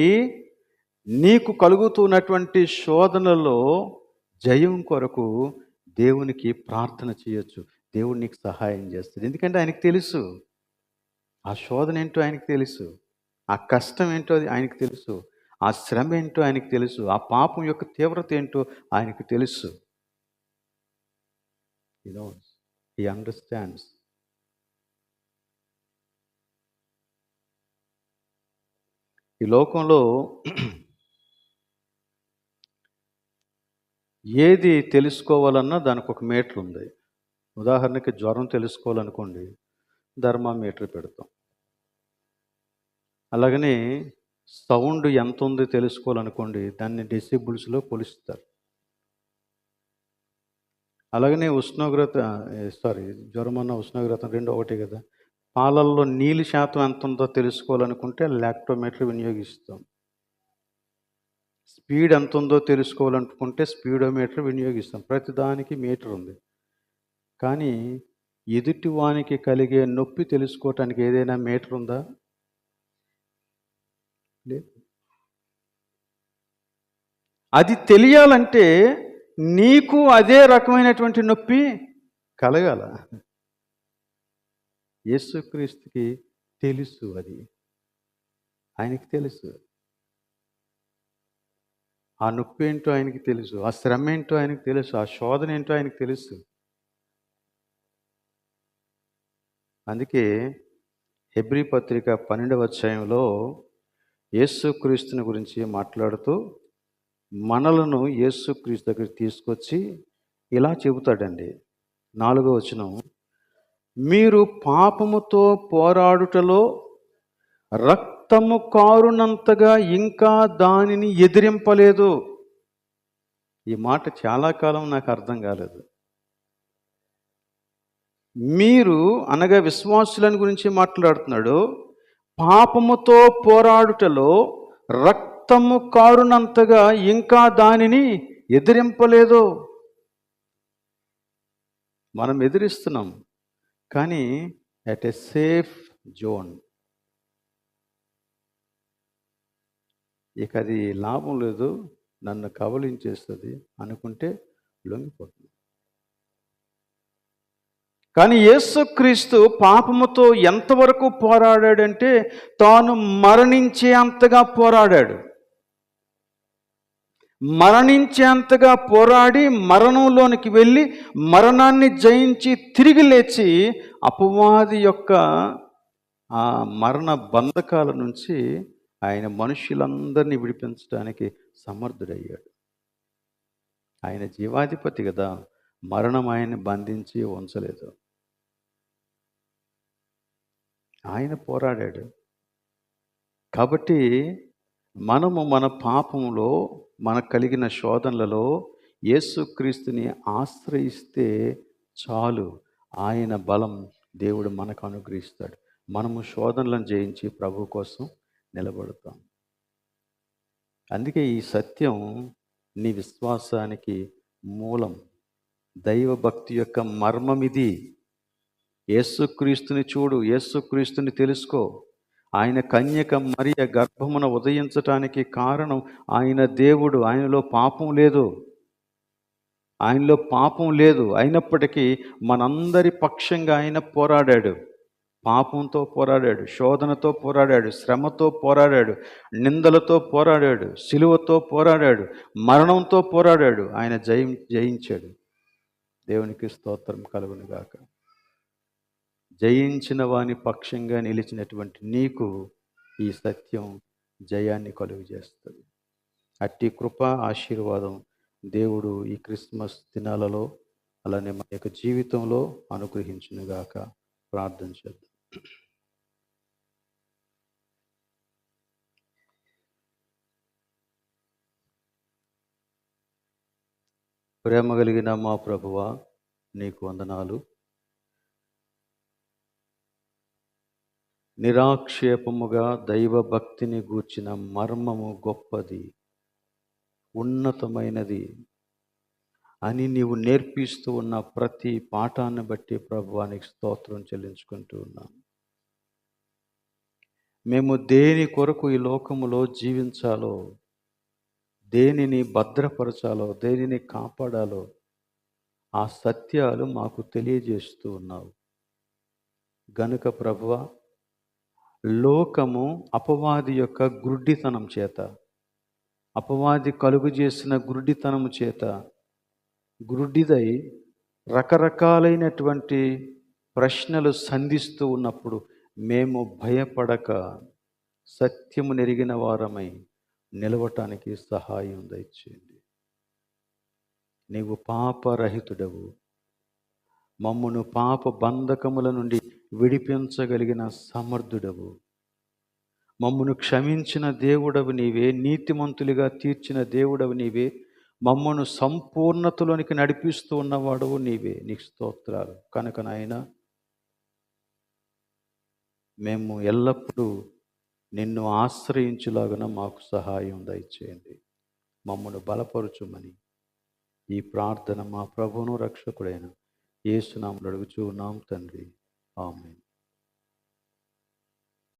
నీకు కలుగుతున్నటువంటి శోధనలో జయం కొరకు దేవునికి ప్రార్థన చేయొచ్చు. దేవుడు నీకు సహాయం చేస్తాడు. ఎందుకంటే ఆయనకు తెలుసు ఆ శోధన ఏంటో, ఆయనకు తెలుసు ఆ కష్టం ఏంటో ఆయనకు తెలుసు, ఆ శ్రమ ఏంటో ఆయనకు తెలుసు, ఆ పాపం యొక్క తీవ్రత ఏంటో ఆయనకు తెలుసు. He knows, he understands. ఈ లోకంలో ఏది తెలుసుకోవాలన్నా దానికి ఒక మీటర్ ఉంది. ఉదాహరణకి జ్వరం తెలుసుకోవాలనుకోండి, థర్మామీటర్ పెడతాం. అలాగనే సౌండ్ ఎంత ఉంది తెలుసుకోవాలనుకోండి, దాన్ని డెసిబుల్స్లో కొలుస్తారు. అలాగనే జ్వరం అన్న ఉష్ణోగ్రత రెండు ఒకటే కదా. పాలల్లో నీలి శాతం ఎంత ఉందో తెలుసుకోవాలనుకుంటే లాక్టోమీటర్ వినియోగిస్తాం. స్పీడ్ ఎంత ఉందో తెలుసుకోవాలనుకుంటే స్పీడోమీటర్ వినియోగిస్తాం. ప్రతిదానికి మీటర్ ఉంది. కానీ ఎదుటివానికి కలిగే నొప్పి తెలుసుకోవటానికి ఏదైనా మీటర్ ఉందా? లేదు. అది తెలియాలంటే నీకు అదే రకమైనటువంటి నొప్పి కలగాల. యేసుక్రీస్తుకి తెలుసు, అది ఆయనకి తెలుసు. ఆ నొప్పి ఏంటో ఆయనకి తెలుసు, ఆ శ్రమ ఏంటో ఆయనకి తెలుసు, ఆ శోధన ఏంటో ఆయనకి తెలుసు. అందుకే హెబ్రీ పత్రిక 12వ అధ్యాయంలో యేసుక్రీస్తుని గురించి మాట్లాడుతూ మనలను యేసుక్రీస్తు దగ్గరికి తీసుకొచ్చి ఇలా చెబుతాడండి. 4వ వచనం, మీరు పాపముతో పోరాడుటలో రక్తము కారునంతగా ఇంకా దానిని ఎదిరింపలేదు. ఈ మాట చాలా కాలం నాకు అర్థం కాలేదు. మీరు అనగా విశ్వాసులని గురించి మాట్లాడుతున్నాడు. పాపముతో పోరాడుటలో రక్తము కారునంతగా ఇంకా దానిని ఎదిరింపలేదు. మనం ఎదిరిస్తున్నాం, కానీ అట్ ఎ సేఫ్ జోన్. ఇక అది లాభం లేదు, నన్ను కబళించేస్తుంది అనుకుంటే లొంగిపోతుంది. కానీ యేసుక్రీస్తు పాపముతో ఎంతవరకు పోరాడాడంటే తాను మరణించేంతగా పోరాడాడు. మరణించేంతగా పోరాడి మరణంలోనికి వెళ్ళి మరణాన్ని జయించి తిరిగి లేచి అపవాది యొక్క ఆ మరణ బంధకాల నుంచి ఆయన మనుష్యులందరినీ విడిపించడానికి సమర్థుడయ్యాడు. ఆయన జీవాధిపతి కదా, మరణం ఆయన్ని బంధించి ఉంచలేదు. ఆయన పోరాడాడు. కాబట్టి మనము మన పాపంలో మనకు కలిగిన శోధనలలో యేసుక్రీస్తుని ఆశ్రయిస్తే చాలు, ఆయన బలం దేవుడు మనకు అనుగ్రహిస్తాడు. మనము శోధనలను జయించి ప్రభు కోసం నిలబడతాం. అందుకే ఈ సత్యం నీ విశ్వాసానికి మూలం. దైవ భక్తి యొక్క మర్మం ఇది. యేసుక్రీస్తుని చూడు, యేసుక్రీస్తుని తెలుసుకో. ఆయన కన్యక మరియ గర్భమున ఉదయించటానికి కారణం ఆయన దేవుడు. ఆయనలో పాపం లేదు, ఆయనలో పాపం లేదు. అయినప్పటికీ మనందరి పక్షంగా ఆయన పోరాడాడు. పాపంతో పోరాడాడు, శోధనతో పోరాడాడు, శ్రమతో పోరాడాడు, నిందలతో పోరాడాడు, సిలువతో పోరాడాడు, మరణంతో పోరాడాడు. ఆయన జయించాడు. దేవునికి స్తోత్రం కలుగును గాక. జయించిన వాని పక్షంగా నిలిచినటువంటి నీకు ఈ సత్యం జయాన్ని కలుగు చేస్తుంది. అట్టి కృప ఆశీర్వాదం దేవుడు ఈ క్రిస్మస్ దినాలలో అలానే మన యొక్క జీవితంలో అనుగ్రహించునుగాక. ప్రార్థన చేద్దాం. ప్రేమ కలిగిన మా ప్రభువా, నీకు వందనాలు. నిరాక్షేపముగా దైవ భక్తిని గూర్చిన మర్మము గొప్పది, ఉన్నతమైనది అని నీవు నేర్పిస్తూ ఉన్న ప్రతి పాఠాన్ని బట్టి ప్రభువానికి స్తోత్రం చెల్లించుకుంటూ ఉన్నాను. మేము దేని కొరకు ఈ లోకములో జీవించాలో, దేనిని భద్రపరచాలో, దేనిని కాపాడాలో ఆ సత్యాలు మాకు తెలియజేస్తూ ఉన్నావు గనుక ప్రభువా, లోకము అపవాది యొక్క గుడ్డితనం చేత, అపవాది కలుగు చేసిన గుడ్డితనము చేత గుడ్డిదై రకరకాలైనటువంటి ప్రశ్నలు సంధిస్తూ ఉన్నప్పుడు మేము భయపడక సత్యము నెరిగిన వారమై నిలవటానికి సహాయం దయచేయండి. నీవు పాపరహితుడవు, మమ్మును పాప బంధకముల నుండి విడిపించగలిగిన సమర్థుడవు, మమ్మును క్షమించిన దేవుడవు నీవే, నీతిమంతులుగా తీర్చిన దేవుడవు నీవే, మమ్మను సంపూర్ణతలోనికి నడిపిస్తూ ఉన్నవాడవు నీవే. నీకు స్తోత్రాలు. కనుక నాయన, మేము ఎల్లప్పుడూ నిన్ను ఆశ్రయించులాగున మాకు సహాయం దయచేయండి. మమ్మను బలపరుచుమని ఈ ప్రార్థన మా ప్రభువును రక్షకుడైన యేసు నామములో అడుగుచూ ఉన్నాం తండ్రి. ఆమేన్.